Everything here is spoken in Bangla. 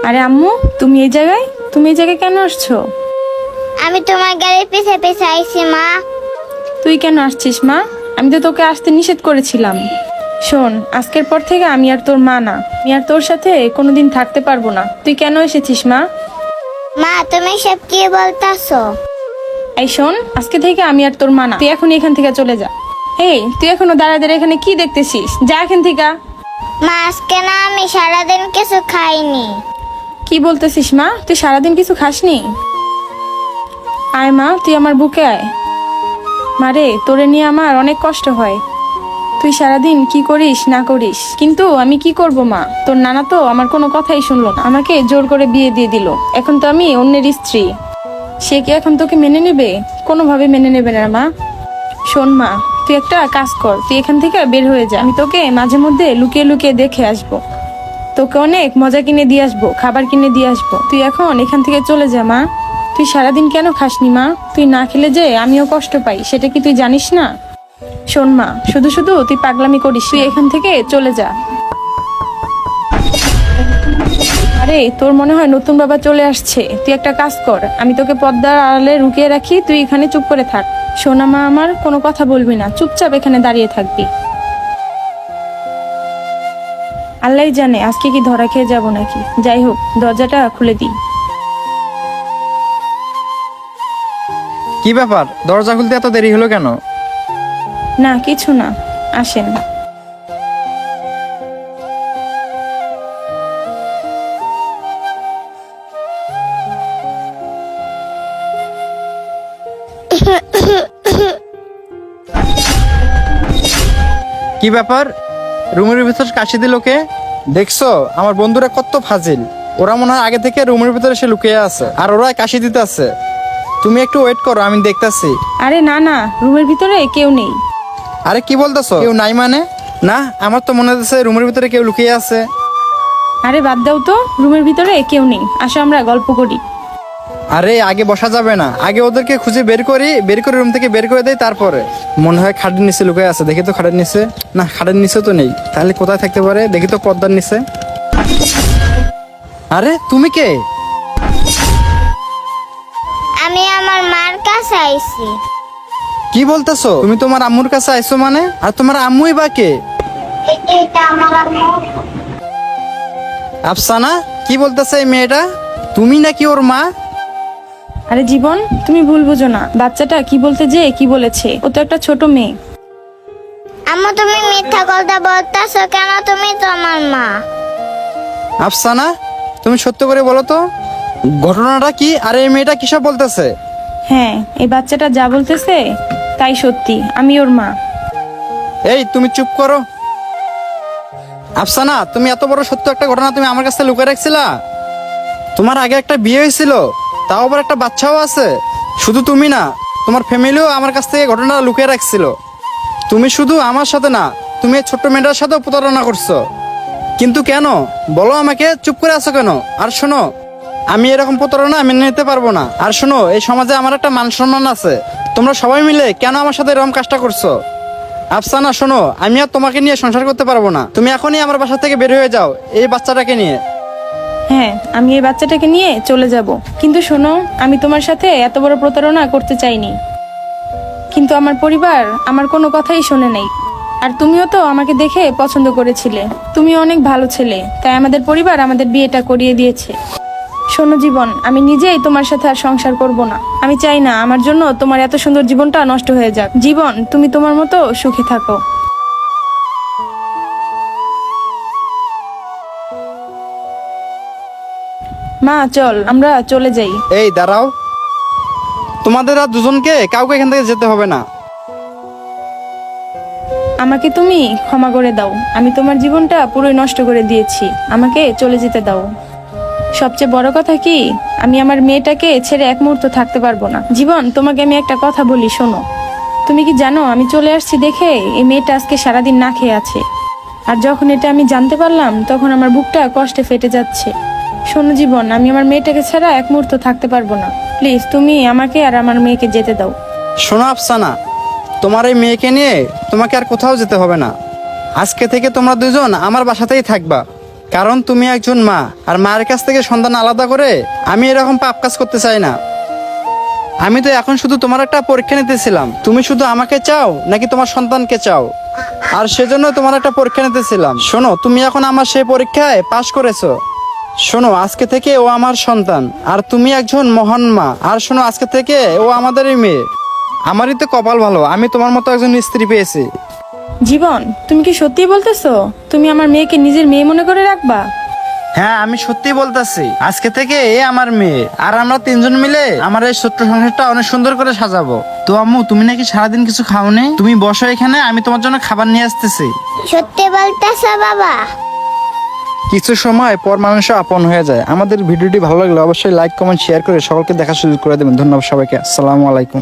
আরে আম্মু, তুমি এই জায়গায় কেন আসছো? আমি তোমার গাড়ির পিছে পিছে আইছি মা। তুই কেন আসছিস মা? আমি তো তোকে আসতে নিষেধ করেছিলাম। শোন, আজকের পর থেকে আমি আর তোর মা না, আমি আর তোর সাথে কোনোদিন থাকতে পারবো না। তুই কেন এসেছিস মা? মা তুমি সব কি বলতাছো? এই শোন, আজকে থেকে আমি আর তোর মা না, তুই এখন এখান থেকে চলে যা। এই, তুই এখনো দাঁড়ায় এখানে কি দেখতেছিস? যা এখান থেকে। মা আজকে না আমি সারাদিন কিছু খাইনি। কি বলতেছিস মা? তুই সারাদিন কিছু খাসনি? আয় মা, তুই আমার বুকে আয়। মারে, তোরে নিয়ে আমার অনেক কষ্ট হয়। তুই সারাদিন কি করিস না করিস, কিন্তু আমি কি করব মা? তোর নানা তো আমার কোনো কথাই শুনলো না, আমাকে জোর করে বিয়ে দিয়ে দিল। এখন তো আমি অন্যের স্ত্রী। সে কি এখন তোকে মেনে নেবে? কোনোভাবে মেনে নেবে না মা। শোন মা, তুই একটা কাজ কর, তুই এখান থেকে বের হয়ে যা। আমি তোকে মাঝে মধ্যে লুকিয়ে লুকিয়ে দেখে আসবো, তোকে অনেক মজা কিনে দিয়ে আসবো, খাবার কিনে দিয়ে আসবো। তুই এখন এখান থেকে চলে যা মা। তুই সারাদিন কেন খাসনি মা? তুই না খেলে যে আমিও কষ্ট পাই, সেটা কি তুই জানিস না? শোন মা, শুধু শুধু তুই পাগলামি করিস, তুই এখান থেকে চলে যা। আরে, তোর মনে হয় নতুন বাবা চলে আসছে। তুই একটা কাজ কর, আমি তোকে পর্দার আড়ালে লুকিয়ে রাখি, তুই এখানে চুপ করে থাক। সোনা মা আমার, কোনো কথা বলবি না, চুপচাপ এখানে দাঁড়িয়ে থাকবি। আল্লাহই জানে আজকে কি ধরা খেয়ে যাবো নাকি। যাই হোক, দরজাটা খুলে দিই। কি ব্যাপার, দরজা খুলতে এত দেরি হলো কেন? না, কিছু না, আসেন। কি ব্যাপার, রুমের ভিতর কাশি দিল কে? দেখছো আমার বন্ধুরা কত ফাজিল। ওরা মনে হয় আগে থেকে রুমের ভিতরে এসে লুকিয়ে আছে, আর ওরা কাশি দিতে আছে। তুমি একটু ওয়েট করো, আমি দেখতাছি। আরে না না, রুমের ভিতরে কেউ নেই। আরে কি বলতেছো, কেউ নাই মানে? না, আমার তো মনে হচ্ছে রুমের ভিতরে কেউ লুকিয়ে আছে। আরে বাদ দাও তো, রুমের ভিতরে কেউ নেই, আসো আমরা গল্প করি। আরে আগে বসা যাবে না, আগে ওদেরকে খুঁজে বের করে রুম থেকে বের করে দেয়, তারপরে। মনে হয় খাটের নিচে লুকিয়ে আছে, দেখি তো খাটের নিচে। না, খাটের নিচে তো নেই, তাহলে কোথায় থাকতে পারে? দেখি তো পর্দার নিচে। আরে তুমি কে? আমি আমার মার কাছে আইছি। কি বলতেছো? তুমি তোমার আম্মুর কাছে আইছো মানে? আর তোমার আম্মুই বা কে? এটা আমার আম্মু। আফসানা, কি বলতেছে এই মেয়েটা? তুমি নাকি ওর মা? আরে জীবন, তুমি ভুল বুঝো না, বাচ্চাটা কি বলতে যে কি বলেছে, ও তো একটা ছোট মেয়ে। আম্মু তুমি মিথ্যা কথা বলতাছো কেন? তুমি তো আমার মা। আফসানা, তুমি সত্য করে বলো তো, ঘটনাটা কি? আর এই মেয়েটা কিসব বলতেছে? হ্যাঁ, এই বাচ্চাটা যা বলতেছে তাই সত্যি, আমি ওর মা। এই তুমি চুপ করো। আফসানা, তুমি এত বড় সত্য একটা ঘটনা তুমি আমার কাছে লুকিয়ে রাখছিলা? তোমার আগে একটা বিয়ে হয়েছিল, তাও আবার একটা বাচ্চাও আছে। শুধু তুমি না, তোমার ফ্যামিলিও আমার কাছ থেকে ঘটনাটা লুকিয়ে রাখছিল। তুমি শুধু আমার সাথে না, তুমি এই ছোট্ট মেয়েটার সাথেও প্রতারণা করছো। কিন্তু কেন বলো আমাকে? চুপ করে আছো কেন? আর শোনো, আমি এরকম প্রতারণা মেনে নিতে পারবো না। আর শোনো, এই সমাজে আমার একটা মান সম্মান আছে। তোমরা সবাই মিলে কেন আমার সাথে এরকম কাজটা করছো? আফসানা শোনো, আমি আর তোমাকে নিয়ে সংসার করতে পারবো না। তুমি এখনই আমার বাসা থেকে বের হয়ে যাও এই বাচ্চাটাকে নিয়ে। হ্যাঁ, আমি এই বাচ্চাটাকে নিয়ে চলে যাব, কিন্তু শোনো, আমি তোমার সাথে এত বড় প্রতারণা করতে চাইনি, কিন্তু আমার পরিবার আমার কোনো কথাই শোনে নাই। আর তুমিও তো আমাকে দেখে পছন্দ করেছিলে, তুমি অনেক ভালো ছেলে, তাই আমাদের পরিবার আমাদের বিয়েটা করিয়ে দিয়েছে। শোনো জীবন, আমি নিজেই তোমার সাথে আর সংসার করব না। আমি চাই না আমার জন্য তোমার এত সুন্দর জীবনটা নষ্ট হয়ে যাক। জীবন, তুমি তোমার মতো সুখে থাকো। মা চল, আমরা চলে যাই। এই দাঁড়াও, তোমাদের আর দুজনকে কাউকে এখান থেকে যেতে হবে না। আমাকে তুমি ক্ষমা করে দাও, আমি তোমার জীবনটা পুরোই নষ্ট করে দিয়েছি, আমাকে চলে যেতে দাও। সবচেয়ে বড় কথা কি, আমি আমার মেয়েটাকে ছেড়ে এক মুহূর্ত থাকতে পারবো না। জীবন, তোমাকে আমি একটা কথা বলি, শোনো। তুমি কি জানো আমি চলে আসছি দেখে এই মেয়েটা আজকে সারাদিন না খেয়ে আছে। আর যখন এটা আমি জানতে পারলাম, তখন আমার বুকটা কষ্টে ফেটে যাচ্ছে। শোনো জীবন, আমি আমার মেয়েটাকে ছাড়া এক মুহূর্ত থাকতে পারবো না। প্লিজ তুমি আমাকে আর আমার মেয়েকে যেতে দাও। শোনো আফসানা, তোমার এই মেয়েকে নিয়ে তোমাকে আর কোথাও যেতে হবে না। আজকে থেকে তোমরা দুজন আমার বাসাতেই থাকবা। কারণ তুমি একজন মা, আর মায়ের কাছ থেকে সন্তান আলাদা করে আমি এরকম পাপ কাজ করতে চাই না। আমি তো এখন শুধু তোমার একটা পরীক্ষা নিতেছিলাম, তুমি শুধু আমাকে চাও নাকি তোমার সন্তানকে চাও, আর সেজন্য তোমার একটা পরীক্ষা নিতেছিলাম। শোনো, তুমি এখন আমার সেই পরীক্ষায় পাশ করেছো। শোনো, আজকে থেকে ও আমার সন্তান, আর তুমি একজন মহান মা। আর শোনো, আজকে থেকে ও আমাদেরই মেয়ে। আমারই তো কপাল ভালো, আমি তোমার মতো একজন স্ত্রী পেয়েছি। জীবন, তুমি কি সত্যি বলতেছো তুমি আমার মেয়েকে নিজের মেয়ে মনে করে রাখবা? হ্যাঁ, আমি সত্যি বলতেছি, আজকে থেকে এ আমার মেয়ে, আর আমরা তিনজন মিলে আমার এই ছোট্ট সংসারটা অনেক সুন্দর করে সাজাবো। তো আম্মু, তুমি নাকি সারাদিন কিছু খাওনি? তুমি বসো এখানে, আমি তোমার জন্য খাবার নিয়ে আসতেছি। সত্যি বলতেছ বাবা? কিছু সময় পর মানুষ আপন হয়ে যায়। আমাদের ভিডিওটি ভালো লাগলে অবশ্যই লাইক, কমেন্ট, শেয়ার করে সকলকে দেখা সুযোগ করে দেবেন। ধন্যবাদ সবাইকে। আসসালামু আলাইকুম।